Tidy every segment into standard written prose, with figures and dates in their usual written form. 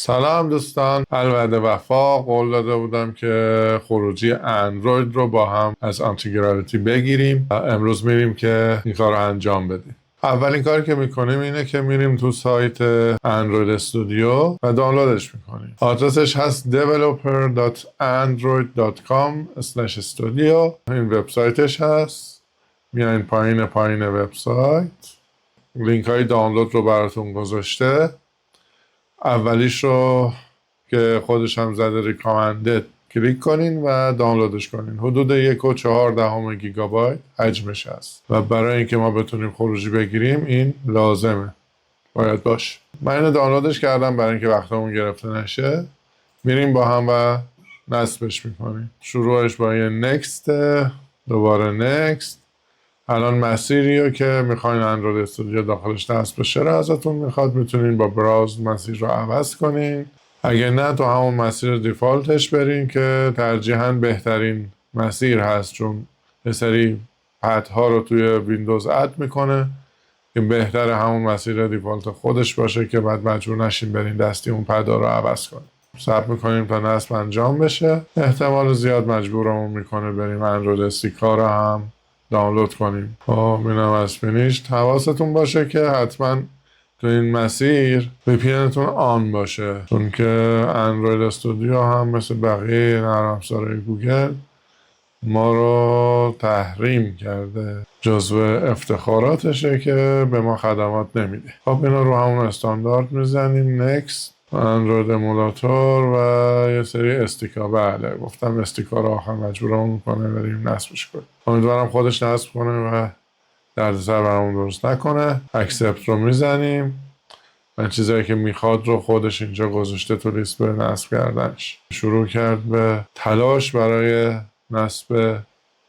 سلام دوستان، الوعد وفا قول داده بودم که خروجی اندروید رو با هم از آنتی گراویتی بگیریم. امروز میریم که این کار رو انجام بدیم. اولین کاری که میکنیم اینه که میریم تو سایت اندروید استودیو و دانلودش میکنیم. آدرسش هست developer.android.com/studio. این وبسایتش هست. میایین پایین وبسایت، لینک های دانلود رو براتون گذاشته. اولیش رو که خودش هم زده ریکامندد کلیک کنین و دانلودش کنین. حدود 1.4 گیگابایت حجمش هست و برای اینکه ما بتونیم خروجی بگیریم این لازمه، باید باشه. من اینو دانلودش کردم برای اینکه وقتمون گرفته نشه. میریم با هم و نصبش میکنیم. شروعش با یه نکست، دوباره نکست. الان مسیری رو که میخواین اندروید استودیو داخلش نصب بشه رو ازتون میخواد. میتونین با براوز مسیر رو عوض کنین. اگه نه تو همون مسیر دیفالتش برین که ترجیحاً بهترین مسیر هست، چون یه سری پدها رو توی ویندوز اد میکنه که بهتر همون مسیر دیفالت خودش باشه که بعد مجبور نشین برین دستی اون پدها رو عوض کنین. صبر میکنیم تا نصب انجام بشه. احتمال زیاد مجبورمون میکنه بریم اندروید استیکا رو هم دانلود کنیم. اینم از فینیشت. حواستون باشه که حتما تو این مسیر VPN تون آن باشه، چون که اندروید استودیو هم مثل بقیه نرم افزارهای گوگل ما رو تحریم کرده. جزو افتخاراتشه که به ما خدمات نمیده. خب اینا رو همون استاندارد میزنیم. نکست، اندروید امولاتور و یه سری استیکا. بله گفتم استیکا رو آخر مجبورمون میکنه بریم نصبش کنیم. امیدوارم خودش نصب کنه و دردسر برامون درست نکنه. اکسپت رو میزنیم و چیزایی که میخواد رو خودش اینجا گذاشته تو لیست به نصب کردنش. شروع کرد به تلاش برای نصب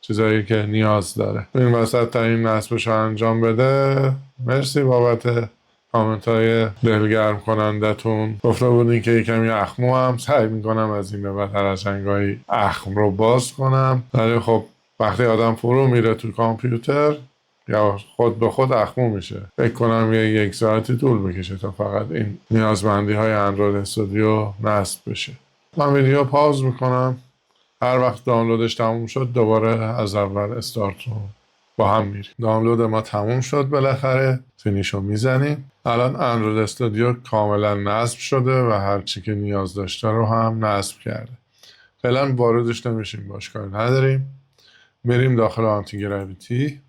چیزایی که نیاز داره. این وسط تا این نصبش رو انجام بده. مرسی بابت کامنت های دلگرم کنندتون. گفته بودین که یکمی اخمو هم سعی میکنم از این به بعد هر از جنگایی اخم رو باز کنم، ولی خب وقتی آدم فرو میره تو کامپیوتر یا خود به خود اخمو میشه. فکر کنم یک ساعتی طول میکشه تا فقط این نیازمندی های اندروید استودیو نصب بشه. من ویدیو پاوز میکنم. هر وقت دانلودش تموم شد دوباره از اول استارت رو با هم میریم. دانلود ما تموم شد بالاخره. فینیش رو میزنیم. الان اندروید استودیو کاملا نصب شده و هر چی که نیاز داشته رو هم نصب کرده. فعلا واردش نمیشیم، باش کاری نداریم. میریم داخل آنتی گراویتی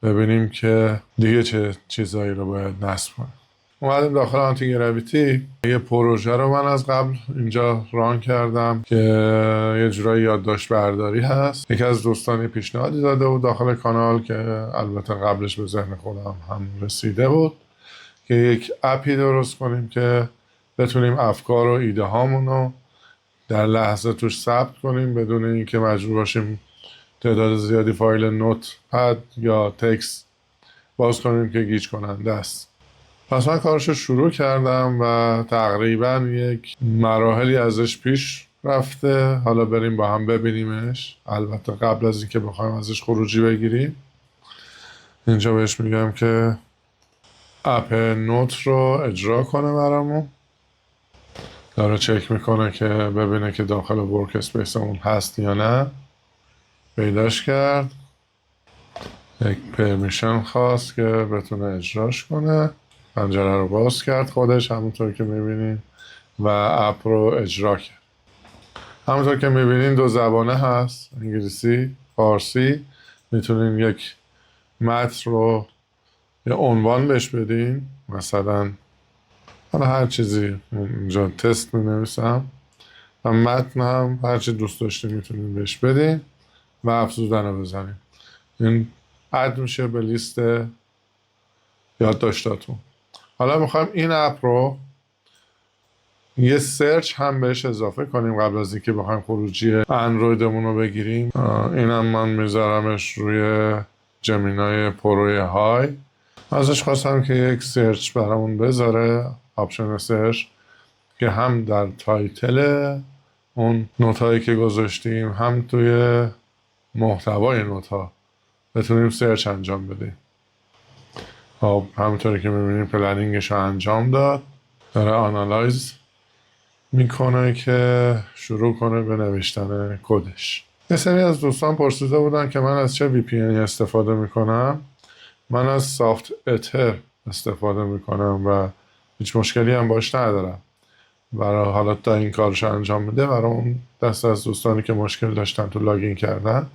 ببینیم که دیگه چه چیزایی رو باید نصب کنیم. اومدیم داخل آنتی گراویتی. یه پروژه رو من از قبل اینجا ران کردم که یه جورایی یادداشت برداری هست. یکی از دوستانی پیشنهادی داده بود داخل کانال که البته قبلش به ذهن خودم هم رسیده بود که یک اپی درست کنیم که بتونیم افکار و ایده هامون رو در لحظه توش ثبت کنیم بدون اینکه مجبور باشیم تعداد زیادی فایل نوت پد یا تکست باز کنیم که گیج کننده است. پس من کارشو شروع کردم و تقریبا یک مراحلی ازش پیش رفته. حالا بریم با هم ببینیمش. البته قبل از اینکه بخوایم ازش خروجی بگیریم اینجا بهش میگم که اپ نوت رو اجرا کنه برامون. داره چک میکنه که ببینه که داخل ورک اسپیسمون هست یا نه. پیداش کرد. یک پرمیشن خواست که بتونه اجراش کنه. پنجره رو باز کرد خودش همونطور که میبینین و اپ رو اجرا کرد. همونطور که میبینین دو زبانه هست، انگلیسی، فارسی. میتونین یک متن رو یه عنوان بهش بدین، مثلا حالا هر چیزی. اینجا تست مینویسم و متن هم هر چی دوست داشتین میتونین بهش بدین و افزودن رو بزنین. این اد میشه به لیست یادداشتاتون. حالا میخوایم این اپ رو یه سرچ هم بهش اضافه کنیم قبل از اینکه بخوایم خروجی اندرویدمون رو بگیریم. اینم من میذارمش روی جمینای پروی های. ازش خواستم که یک سرچ برامون بذاره، آپشن سرچ، که هم در تایتل اون نوت هایی که گذاشتیم هم توی محتوای نوت ها بتونیم سرچ انجام بدیم. خب همونطوری که میبینیم پلنینگش رو انجام داد. داره آنالایز میکنه که شروع کنه به نوشتن کدش. یه سری از دوستان پرسیده بودن که من از چه VPN استفاده میکنم. من از سافت اتر استفاده میکنم و هیچ مشکلی هم باش ندارم. برای حالا تا این کارش انجام میده، برای اون دست از دوستانی که مشکل داشتن تو لاگین کردن،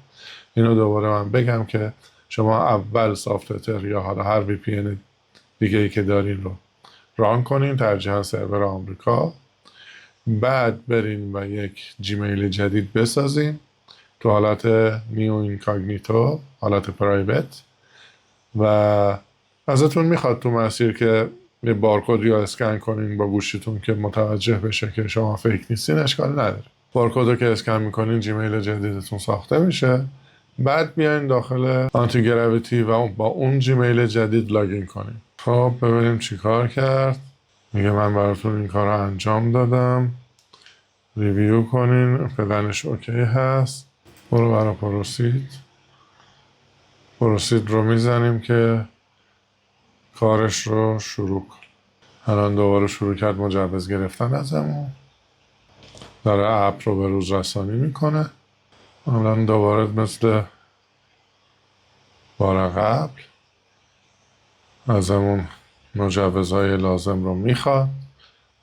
اینو دوباره من بگم که شما اول سافت اتر یا حالا هر VPN دیگه ای که دارین رو ران کنین، ترجیحاً سرور آمریکا. بعد برین و یک جیمیل جدید بسازین تو حالت نیو اینکاگنیتو، حالت پرایوت، و ازتون میخواد تو مسیر که یه بارکد یا اسکن کنین با گوشیتون که متوجه بشه که شما فیک نیستین، اشکال نداره. بارکد رو که اسکن میکنین جیمیل جدیدتون ساخته میشه. بعد بیاین داخل آنتی گراویتی و با اون جیمیل جدید لاگین کنین. خب ببینیم چی کار کرد. میگه من براتون این کار رو انجام دادم، ریویو کنین، فلانش اوکی هست، برو برای پروسید رو میزنیم که کارش رو شروع کن. الان دوباره شروع کرد مجوز گرفتن ازمون، داره اپ رو به روز رسانی میکنه. الان دوباره مثل بار قبل ازمون مجوزهای لازم رو میخواد.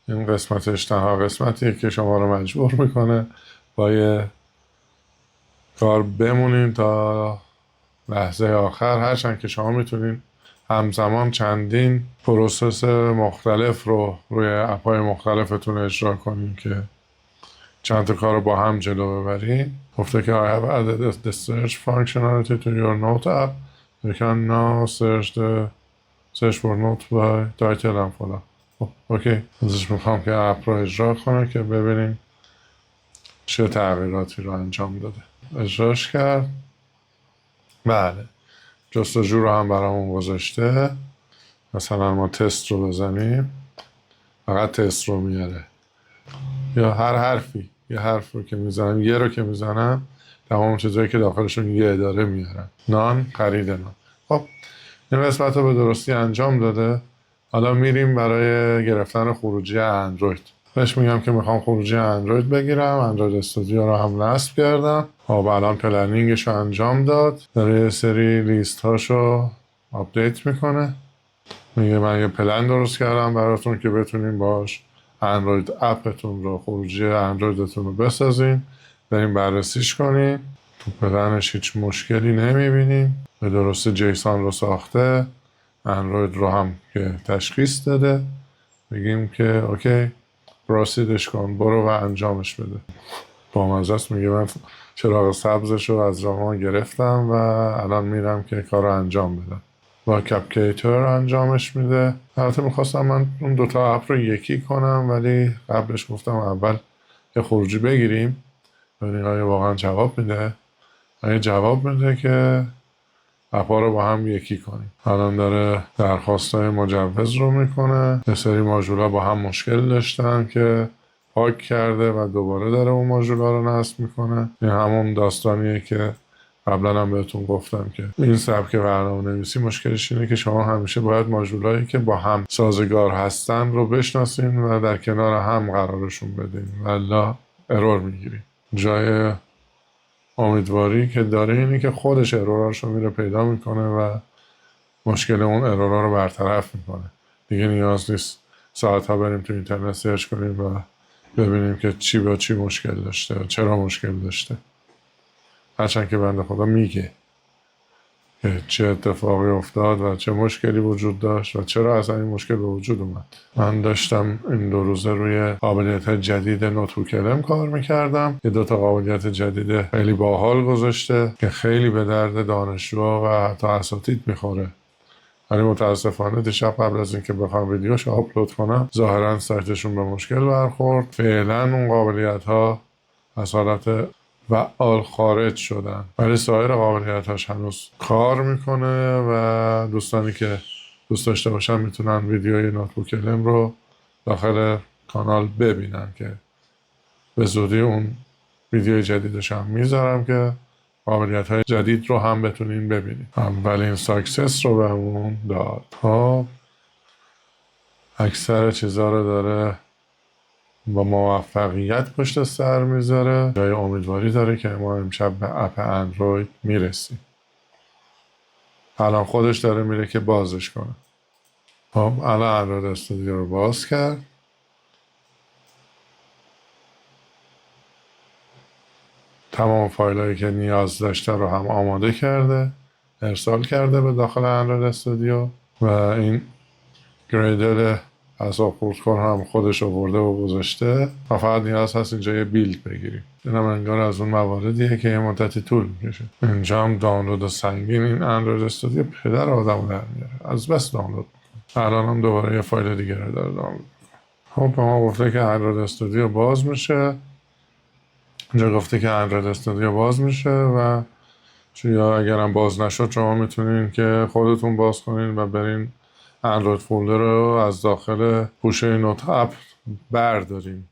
این قسمتش تنها قسمتیه که شما رو مجبور میکنه با یه کار بمونین تا لحظه آخر، هرچند که شما میتونین همزمان چندین پروسس مختلف رو روی اپهای مختلفتون اجرا کنین که چند تا کار رو با هم جلو ببرین. گفته که I have added the search functionality to your note app. You can now search for note by title and فلان. اوکی، ازش میخوام که اپ رو اجرا کنه که ببینیم چه تغییراتی رو انجام داده. اجراش کرد. بله، جستجو رو هم برامون گذاشته. مثلا ما تست رو بزنیم، فقط تست رو میاره. یا هر حرفی، یه حرف رو که میزنم، یه رو که میزنم، تمام چیزایی که داخلشون یه داره میارن. نان، خرید نان. خب این قسمت رو به درستی انجام داده. حالا میریم برای گرفتن خروجی اندروید. بهش میگم که میخوام خروجی اندروید بگیرم. اندروید استودیو رو هم نصب کردم. خب الان پلنینگش رو انجام داد، داره یه سری لیست هاشو آپدیت میکنه. میگه من یه پلن درست کردم براتون که بتونین باش اندروید اپتون رو، خروجی اندرویدتون رو بسازین. بریم بررسیش کنین. تو پلنش هیچ مشکلی نمیبینیم، به درستی جیسون رو ساخته، اندروید رو هم که تشخیص داده. میگیم که اوکی، پروسیدش کن، برو و انجامش بده. با مزست میگه من چراغ سبزش رو از راهان گرفتم و الان میرم که کار رو انجام بدم. با کپکیتر انجامش میده. البته میخواستم من اون دوتا اپ رو یکی کنم، ولی قبلش گفتم اول یه خروجی بگیریم ببینیم آیا واقعا جواب میده. اگه جواب میده که اپا رو با هم یکی کنیم. الان داره درخواستای مجوز رو میکنه. یه سری ماژولا با هم مشکل داشتن که پاک کرده و دوباره داره اون ماژولا رو نصب میکنه. این همون داستانیه که قبلا هم بهتون گفتم که این سبک برنامه نویسی مشکلش اینه که شما همیشه باید ماژولایی که با هم سازگار هستن رو بشناسین و در کنار هم قرارشون بدین، ولی ارور میگیرین. جای امیدواری که داره اینه که خودش ارورارش رو میره پیدا میکنه و مشکل اون ارورا رو برطرف میکنه. دیگه نیاز نیست ساعتها بریم تو اینترنت سرچ کنیم و ببینیم که چی با چی مشکل داشته و چرا مشکل داشته. هرچند که بنده خدا میگه که چه اتفاقی افتاد و چه مشکلی وجود داشت و چرا اصلا این مشکل به وجود اومد. من داشتم این 2 روزه روی قابلیت جدید نوتبوک LM کار میکردم. یه 2 تا قابلیت جدید خیلی باحال گذاشته که خیلی به درد دانشجو و حتی اساتید میخوره. ولی متاسفانه دیشب قبل از اینکه بخوام ویدیوش آپلود کنم، ظاهرا سایتشون به مشکل برخورد. فعلا اون قابلیت ها از حالت فعال خارج شدن، ولی سایر قابلیتاش هنوز کار میکنه و دوستانی که دوست داشته باشن میتونن ویدیوی نوتبوک LM رو داخل کانال ببینن که به زودی اون ویدیوی جدیدش هم میذارم که قابلیت های جدید رو هم بتونین ببینین. اولین ساکسس رو بهمون داد. خب اکثر چیزا رو داره با موفقیت پشت سر میذاره. جای امیدواری داره که ما امشب به اپ اندروید میرسیم. الان خودش داره میره که بازش کنه. خب الان اندروید استودیو رو باز کرد. تمام فایل هایی که نیاز داشته رو هم آماده کرده، ارسال کرده به داخل اندروید استودیو و این گریدل اعصاب خورد کن هم خودش آورده و گذاشته و فقط نیاز هست اینجا یه بیلد بگیریم. اینم انگار از اون مواردیه که یه مدتی طول میکشه. اینجا هم دانلود سنگین این اندروید استودیو پدر آدم در میاره، از بس دانلود میکنه. الان هم دوباره یه فایل دیگه رو داره دانلود. خب به ما گفته که اندروید استودیو باز میشه. اینجا گفته که اندروید استودیو باز میشه و یا اگرم باز نشد شما میتونین که خودتون باز کنین و برین اندروید فولدر رو از داخل گوشه نوت اپ بردارین.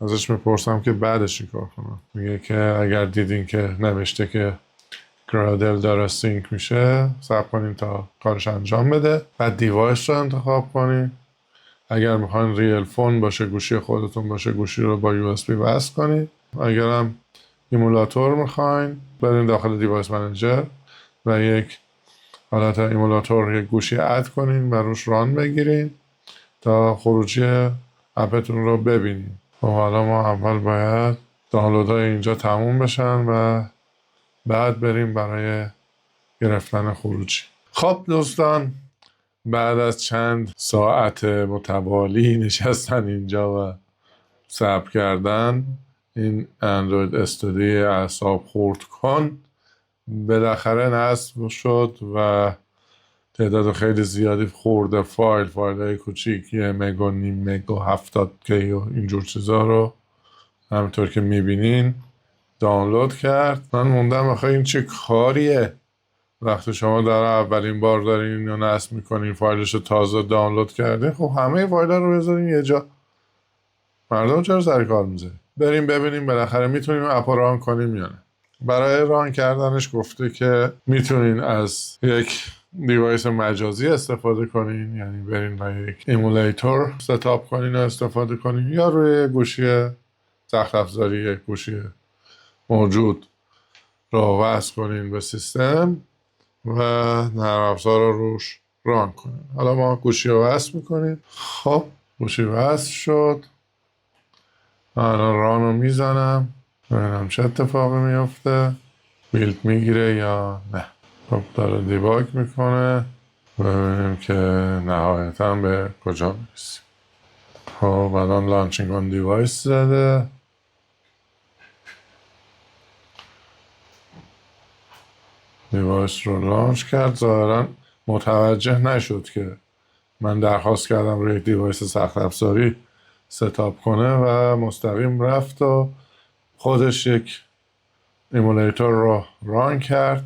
ازش میپرسم که بعدش چیکار کنم. میگه که اگر دیدین که نوشته که گرادل داره سینک میشه، صبر کنین تا کارش انجام بده، بعد دیوایس رو انتخاب کنین. اگر میخواین ریل فون باشه، گوشی خودتون باشه، گوشی رو با یو اس بی وصل کنین. اگرم ایمولاتور میخواین، برین داخل دیوایس منیجر و یک حالت ایمولاتور یک گوشی اد کنین و روش ران بگیرین تا خروجی اپتون رو ببینین. و حالا ما اول باید دانلودهای اینجا تموم بشن و بعد بریم برای گرفتن خروجی. خب دوستان، بعد از چند ساعت متوالی نشستن اینجا و صبر کردن، این اندروید استودیو اعصاب خورد کن بالاخره نصب شد و تعداد خیلی زیادی خورده فایل کوچیک 1 مگا، نیم مگا، 70 کی و اینجور چیزا رو همینطور که میبینین دانلود کرد. من موندم آخه این چه کاریه؟ وقتی شما در اولین بار دارین اینو نصب میکنین، فایلش رو تازه دانلود کردین، خب همه فایل‌ها رو بذارین یه جا. مردم چرا سر کار میذارین؟ بریم ببینیم بالاخره میتونیم اپ رو ران کنیم یا نه. برای ران کردنش گفته که میتونین از یک دیوایس مجازی استفاده کنین، یعنی برین و یک ایمولیتور ستاپ کنین و استفاده کنین، یا روی گوشی سخت افزاری یک گوشی موجود رو وصل کنین به سیستم و نرم افزار رو روش ران کنین. حالا ما گوشی رو وصل میکنیم. خب گوشی وصل شد. الان ران رو میزنم ببینم چه اتفاقی میفته، بیلد میگیره یا نه. خب داره دیباگ میکنه ببینیم که نهایتا به کجا میرسیم. خب الان لانچینگ آن دیوایس زده. دیوایس رو لانچ کرد. ظاهرا متوجه نشد که من درخواست کردم روی دیوایس سخت افزاری ستاپ کنه و مستقیم رفت و خودش یک ایمولیتور رو ران کرد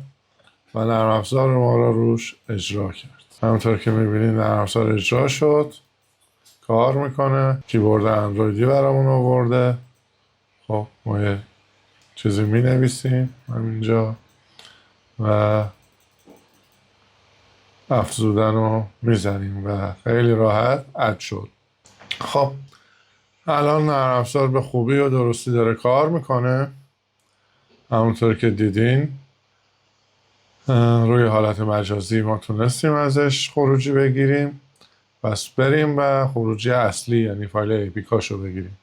و نرم افزار ما رو روش اجرا کرد. همونطور که میبینید نرم افزار اجرا شد، کار میکنه. کیبورد اندرویدی برامون آورده. خب ما یه چیزی مینویسیم همینجا و افزودن رو میزنیم و خیلی راحت اد شد. خب الان نرم افزار به خوبی و درستی داره کار میکنه. همونطور که دیدین روی حالت مجازی ما تونستیم ازش خروجی بگیریم. پس بریم و خروجی اصلی یعنی فایل ایپیکاش رو بگیریم.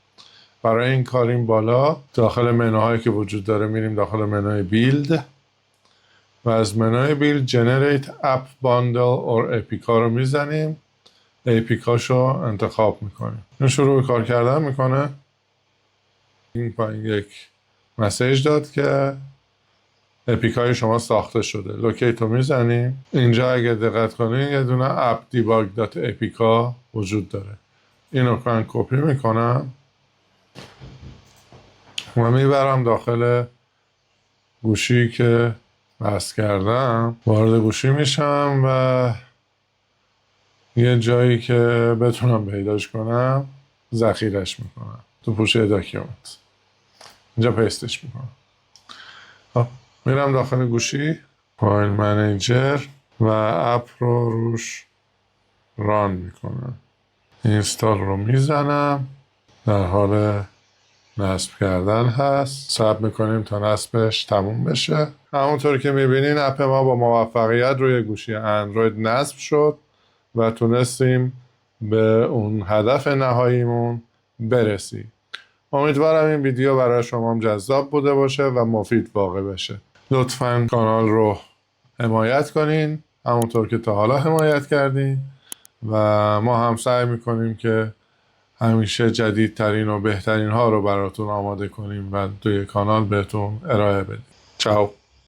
برای این کار این بالا داخل منوهایی که وجود داره میریم داخل منوی بیلد و از منوی بیلد جنریت اپ باندل اور ایپیکا رو میزنیم. ایپیکاش رو انتخاب میکنیم. این شروع به کار کردن میکنه. این پایین یک مسیج داد که اپیکای شما ساخته شده. لوکیت رو میزنیم. اینجا اگه دقت کنین یه دونه اپ دیباگ دات اپیکا وجود داره. اینو من کپی میکنم و میبرم داخل گوشی که وصل کردم. وارد گوشی میشم و یه جایی که بتونم پیداش کنم ذخیرش میکنم تو پوشه داکیومنت. اینجا پیستش میکنم. خب میرم داخل گوشی، فایل منیجر و اپ رو روش ران میکنم. اینستال رو میزنم در حال نصب کردن هست. صبر میکنیم تا نصبش تموم بشه. همونطور که میبینین اپ ما با موفقیت روی گوشی اندروید نصب شد و تونستیم به اون هدف نهاییمون برسیم. امیدوارم این ویدیو برای شما هم جذاب بوده باشه و مفید واقع بشه. لطفاً کانال رو حمایت کنین همونطور که تا حالا حمایت کردین و ما هم سعی میکنیم که همیشه جدیدترین و بهترین ها رو براتون آماده کنیم و توی کانال بهتون ارائه بدیم. چاو.